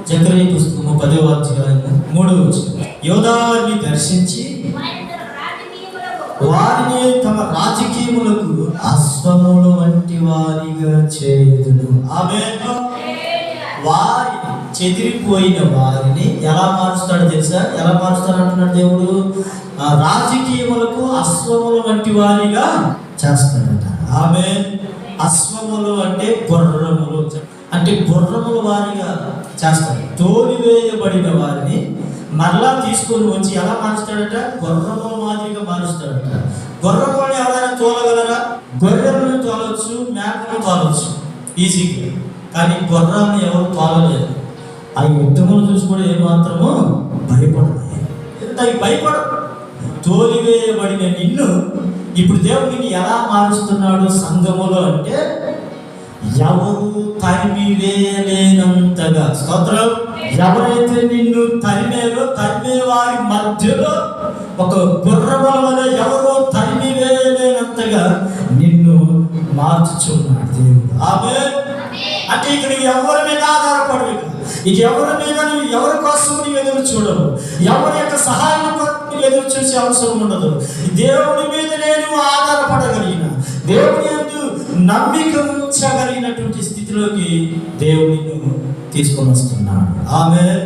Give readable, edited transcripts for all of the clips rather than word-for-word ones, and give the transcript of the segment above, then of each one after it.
జకరియా పుస్తకము 10వ అధ్యాయము 3వ వచనం. యోధా వారిని దర్శించి వారిని తమ రాజకీయములకు అశ్వముల వంటి వారిగా చేయుదును. ఆమేన్. వారి చెదిరిపోయిన వారిని ఎలా మారుస్తాడు తెలుసా? ఎలా మారుస్తాడు అంటున్నాడు దేవుడు? రాజకీయములకు అశ్వముల వంటి వారిగా చేస్తాడట. ఆమేన్. అశ్వములు అంటే గుర్రములు, అంటే గుర్రముల వారిగా చేస్తాడు. తోలివేయబడిన వారిని మరలా తీసుకొని వచ్చి ఎలా మారుస్తాడట? గుర్రముల మాదిరిగా మారుస్తాడట. గుర్రములను ఎవరైనా తోలగలరా? గొర్రెలను తోలవచ్చు, మేకలను తోలవచ్చు ఈజీగా. కానీ గుర్రాలను ఎవరు తోలలేదు. ఆ యుద్ధములు చూసి కూడా ఏమాత్రమో భయపడతాయి. అవి భయపడవు. తోలివేయబడిన నిన్ను ఇప్పుడు దేవుడిని ఎలా మారుస్తున్నాడు సంఘములో అంటే, ఎవరు తరిమివేయలేనంతగా. స్తోత్రం. ఎవరైతే నిన్ను తరిమేరో తరిమే వారి మధ్యలో ఒక గుర్రముల వలె ఎవరో తరిమివేయలేనంతగా నిన్ను మార్చుచున్నాడు దేవుడు. ఆమేన్. అంటే ఇక నువ్వు ఎవరి మీద ఆధారపడవు. ఇక ఎవరి మీద నువ్వు ఎవరి కోసం నువ్వు ఎదురు చూడవు. ఎవరి యొక్క సహాయం నువ్వు ఎదురు చూసే అవసరం ఉండదు. దేవుడి మీద నేను ఆధారపడగలిగిన, దేవుని యందు నమ్మిక ఉంచగలిగినటువంటి స్థితిలోకి దేవుడిని తీసుకొని వస్తున్నాడు. ఆమేన్.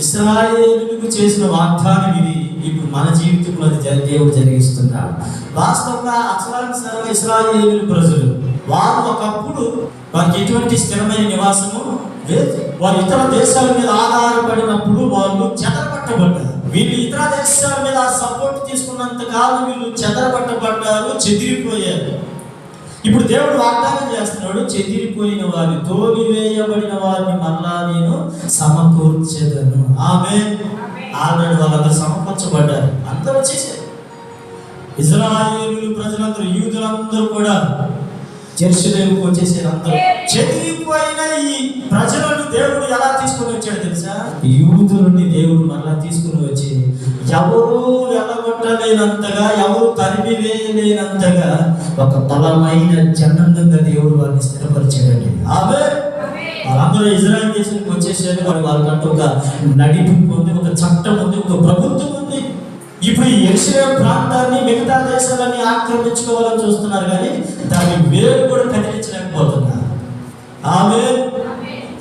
ఇశ్రాయేలుకు చేసిన వాగ్దానం ఇది. ఇప్పుడు మన జీవితంలో అది దేవుడు జరిగిస్తున్నాడు. వాస్తవంగా అసలు ఇశ్రాయేలు ప్రజలు వారు ఒకప్పుడు వారికి ఎటువంటి స్థిరమైన నివాసము లేదు. వారు ఇతర దేశాల మీద ఆధారపడినప్పుడు వాళ్ళు చెదరపట్టబడ్డారు. వీళ్ళు ఇతర దేశాల మీద సపోర్ట్ తీసుకున్నంత కాలం వీళ్ళు చెదరపట్టబడ్డారు, చెదిరిపోయారు. ఇప్పుడు దేవుడు వాగ్దానం చేస్తున్నాడు, చెదిరిపోయిన వారిని, తోలివేయబడిన వారిని మరలా నేను సమకూర్చెదను. ఆమేన్. ఆల్రెడీ వాళ్ళందరూ సమకూర్చబడ్డారు, అందరూ వచ్చేసారు. ఇశ్రాయేలు ప్రజలందరూ, యూదులందరూ కూడా జెరూసలేముకు వచ్చేసారు. అందరూ చెదిరిపోయిన ఈ ప్రజలను దేవుడు ఎలా తీసుకుని వచ్చాడు తెలుసా? యూదులని దేవుడు మరలా తీసుకుని వచ్చి ఎవరు వెళ్ళగొట్టలేనంతగా, ఎవరు తరిమివేయలేనంతగా ఒక బలమైన జనాంగంగా దేవుడు వారిని స్థిరపరిచాడండి. ఆమేన్. వాళ్ళందరూ ఇజ్రాయెల్ దేశానికి వచ్చేసారు. వాళ్ళకంటూ ఒక నడిపింపు ఉంది, ఒక చట్టం ఉంది, ఒక ప్రభుత్వం ఉంది. ఇప్పుడు ఈ యెరూషలేము ప్రాంతాన్ని మిగతా దేశాలని ఆక్రమించుకోవాలని చూస్తున్నారు, కానీ దాని వేరు కూడా కదిలించలేకపోతున్నారు. ఆమేన్.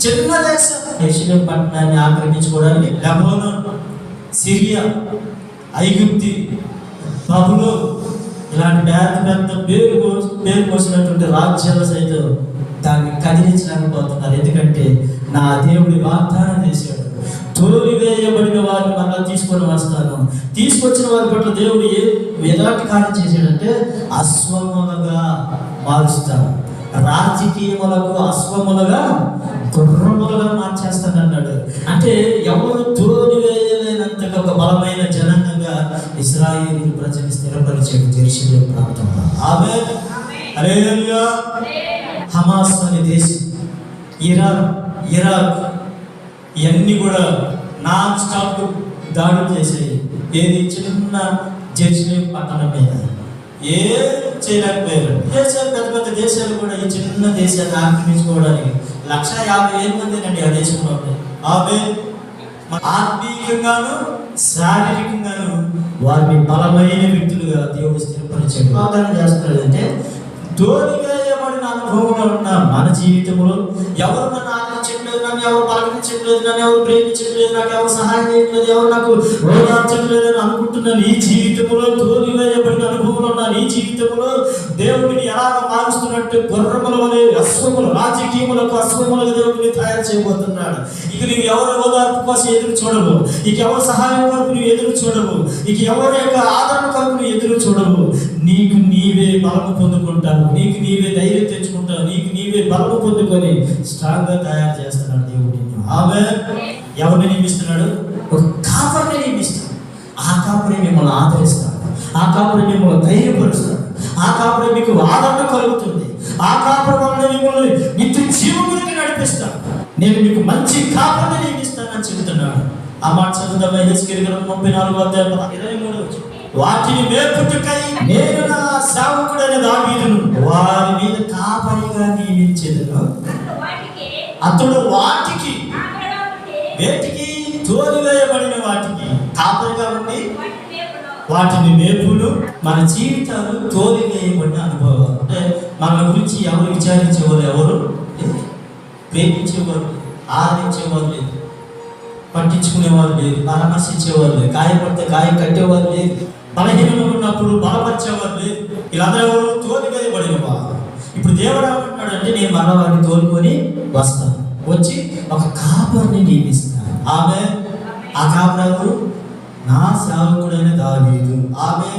చిన్న దేశం యెరూషలేము పట్టణాన్ని ఆక్రమించుకోవడానికి లెబనోన్, సిరియా, ఐగుప్తు, బబులోను ఇలాంటి పెద్ద పేరు పోసినటువంటి రాజ్యాలు సైతం దాన్ని కదిలించలేకపోతున్నారు. ఎందుకంటే నా దేవుడి వాగ్దానం చేశాడు, తోలివేయబడిన వారిని మళ్ళీ తీసుకొని వస్తాను. తీసుకొచ్చిన వారి పట్ల దేవుడు ఎలాంటి కార్యం చేశాడంటే అశ్వములుగా మారుస్తాను. రాజకీయములకు అశ్వములుగా, గుర్రములుగా మార్చేస్తానన్నాడు. అంటే ఎవరు తోలివేయలేనంతగా ఒక బలమైన జనాంగంగా ఇశ్రాయేలు ప్రజలు స్థిరపరిచాడు జెరూసలేము ప్రాంతంలో. ఆమేన్. హల్లెలూయా. హమాస్ అనే దేశం, ఇరాక్ ఇవన్నీ కూడా నాన్ స్టాప్ దాడులు చేసాయి. ఏది? చిన్న జెరూసలేము పట్టణం మీద ఏం చేయలేకపోయారు. దేశాలు, పెద్ద పెద్ద దేశాలు కూడా ఈ చిన్న దేశాన్ని ఆక్రమించుకోవడానికి 150,000 మంది అండి ఆ దేశంలో. ఆమేన్. ఆత్మీయంగాను శారీరకంగాను వారిని బలమైన వ్యక్తులుగా దేవుడు స్థిరపరిచాడు. వాగ్దానం చేస్తున్నాడు అంటే, తోలివేయబడిన అనుభవంలో ఉన్న మన జీవితంలో ఎవరు నన్ను ఆదరించట్లేదు, నన్ను ఎవరు పలకరించట్లేదు, నన్ను ఎవరు ప్రేమించట్లేదు, నాకు ఎవరు సహాయం చేయట్లేదు, ఎవరు నాకు ఓదార్చట్లేదు అని అనుకుంటున్నాను. ఈ జీవితంలో తోలివేయబడిన అనుభవంలో ఉన్న ఈ జీవితంలో దేవుడిని ఎలాగ మారుస్తున్నట్టు గుర్రముల వలె అశ్వములు, రాజకీయములకు అశ్వములకు దేవుడిని తయారు చేయబోతున్నాడు. ఇక నీవు ఎవరు ఓదార్పు కోసం ఎదురు చూడవు, ఇక ఎవరు సహాయం కొరకు నువ్వు ఎదురు చూడవు, ఇక ఎవరి యొక్క ఆదరణ కొరకు నువ్వు ఎదురు చూడవు. నీకు నీవే బలము పొందుకుంటావు, నీకు నీవే ధైర్యం తెచ్చుకుంటావు, నీకు నీవే బలము పొందుకొని స్ట్రాంగ్ గా తయారు చేస్తున్నాడు దేవుడు. ఆమేన్. ఎవరిని నియమిస్తున్నాడు? ఒక కాపరిని నియమిస్తాడు. ఆ కాపరి మిమ్మల్ని ఆదరిస్తాడు, ఆ కాపరి మిమ్మల్ని ధైర్యపరుస్తాడు, ఆ కాపరి మీకు ఆదరణ కలుగుతుంది, ఆ కాపరి వల్ల మిమ్మల్ని నిత్య జీవమునికి నడిపిస్తాడు. నేను మీకు మంచి కాపరిని నియమిస్తానని చెబుతున్నాడు. ఆ మాట చదువుతాం. యెహెజ్కేలు గ్రంథం 34వ అధ్యాయం 23వ వచనం. వాటిని మేపుటకై నేను నా సేవకుడైన దావీదును వారి మీద కాపరిగా నియమించెదను. అతడు వాటికి వేటికి? తోలివేయబడిన వాటికి కాపరిగా ఉండి వాటిని మేపులు. మన జీవితాలు తోలివేయబడిన అనుభవాలు. అంటే మన గురించి ఎవరు విచారించేవారు? ఎవరు ప్రేమించేవారు, ఆదరించేవారు లేదు, పట్టించుకునేవారు లేదు, పరామర్శించేవారు లేదు, గాయపడితే గాయం కట్టేవారు లేదు, బలహీనంగా ఉన్నప్పుడు బలపరిచేవారు లేదు. వీళ్ళందరూ ఎవరు? తోలివేయబడిన వారు. ఇప్పుడు దేవుడు ఏమంటున్నాడంటే, నేను మన వారిని తోలుకొని వస్తాను, వచ్చి ఒక కాపరిని నియమిస్తాను. ఆమె ఆ కాపరి ఎవరు? నా సేవకుడైన దావీదు. ఆమె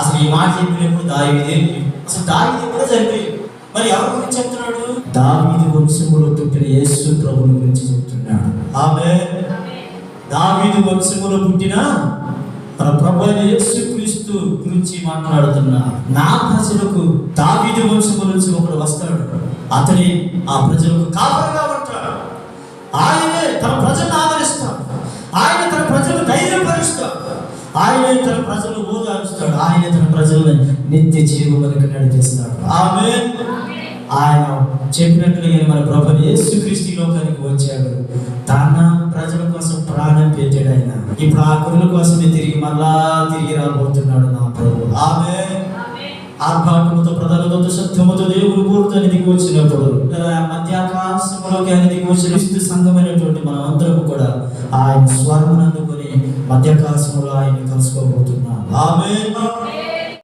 అసలు ఈ మాట చెప్పినప్పుడు దావీదే, అసలు దావీదు కూడా చనిపోయి, మరి ఎవరి గురించి చెప్తున్నాడు? దావీదు వంశములో పుట్టిన యేసు ప్రభువుని గురించి చెప్తున్నాడు. ఆమె దావీదు వంశములో పుట్టిన మన ప్రభు యేసు క్రీస్తు గురించి మాట్లాడుతున్నా. నా ప్రజలకు దావీదు వంశము నుంచి ఒకడు వస్తాడు, అతని ఆ ప్రజలకు కాపరిగా ఉంటాడు. ఆయనే తన ప్రజలను ఆదరిస్తాడు, ఆయన తన ప్రజలను ధైర్యపరుస్తాడు, ఆయనే తన ప్రజలను ఓదారుస్తాడు, ఆయనే తన ప్రజలను నిత్య జీవములకు నడిపిస్తాడు. ఆమేన్. ఆయన చెప్పినట్లుగా మన ప్రభు యేసుక్రీస్తు లోకానికి వచ్చాడు, తన ప్రజల కోసం ప్రాణం పెట్టాడు. ఆయన ఇప్పుడు ఆ గురుల కోసమే తిరిగి రాబోతున్నాడు నా ప్రభు. ఆమేన్. ఆర్భాటముతో ప్రధానతో సత్యముతో దేవుడు పూర్తిని దిగి వచ్చినప్పుడు మధ్యాకాశంలోకి ఆయన దిగి వచ్చిన క్రీస్తు సంఘమైనటువంటి మనం అందరం కూడా ఆయన స్వరమును అందుకొని మధ్యాకాశంలో ఆయన కలుసుకోబోతున్నాం. ఆమేన్.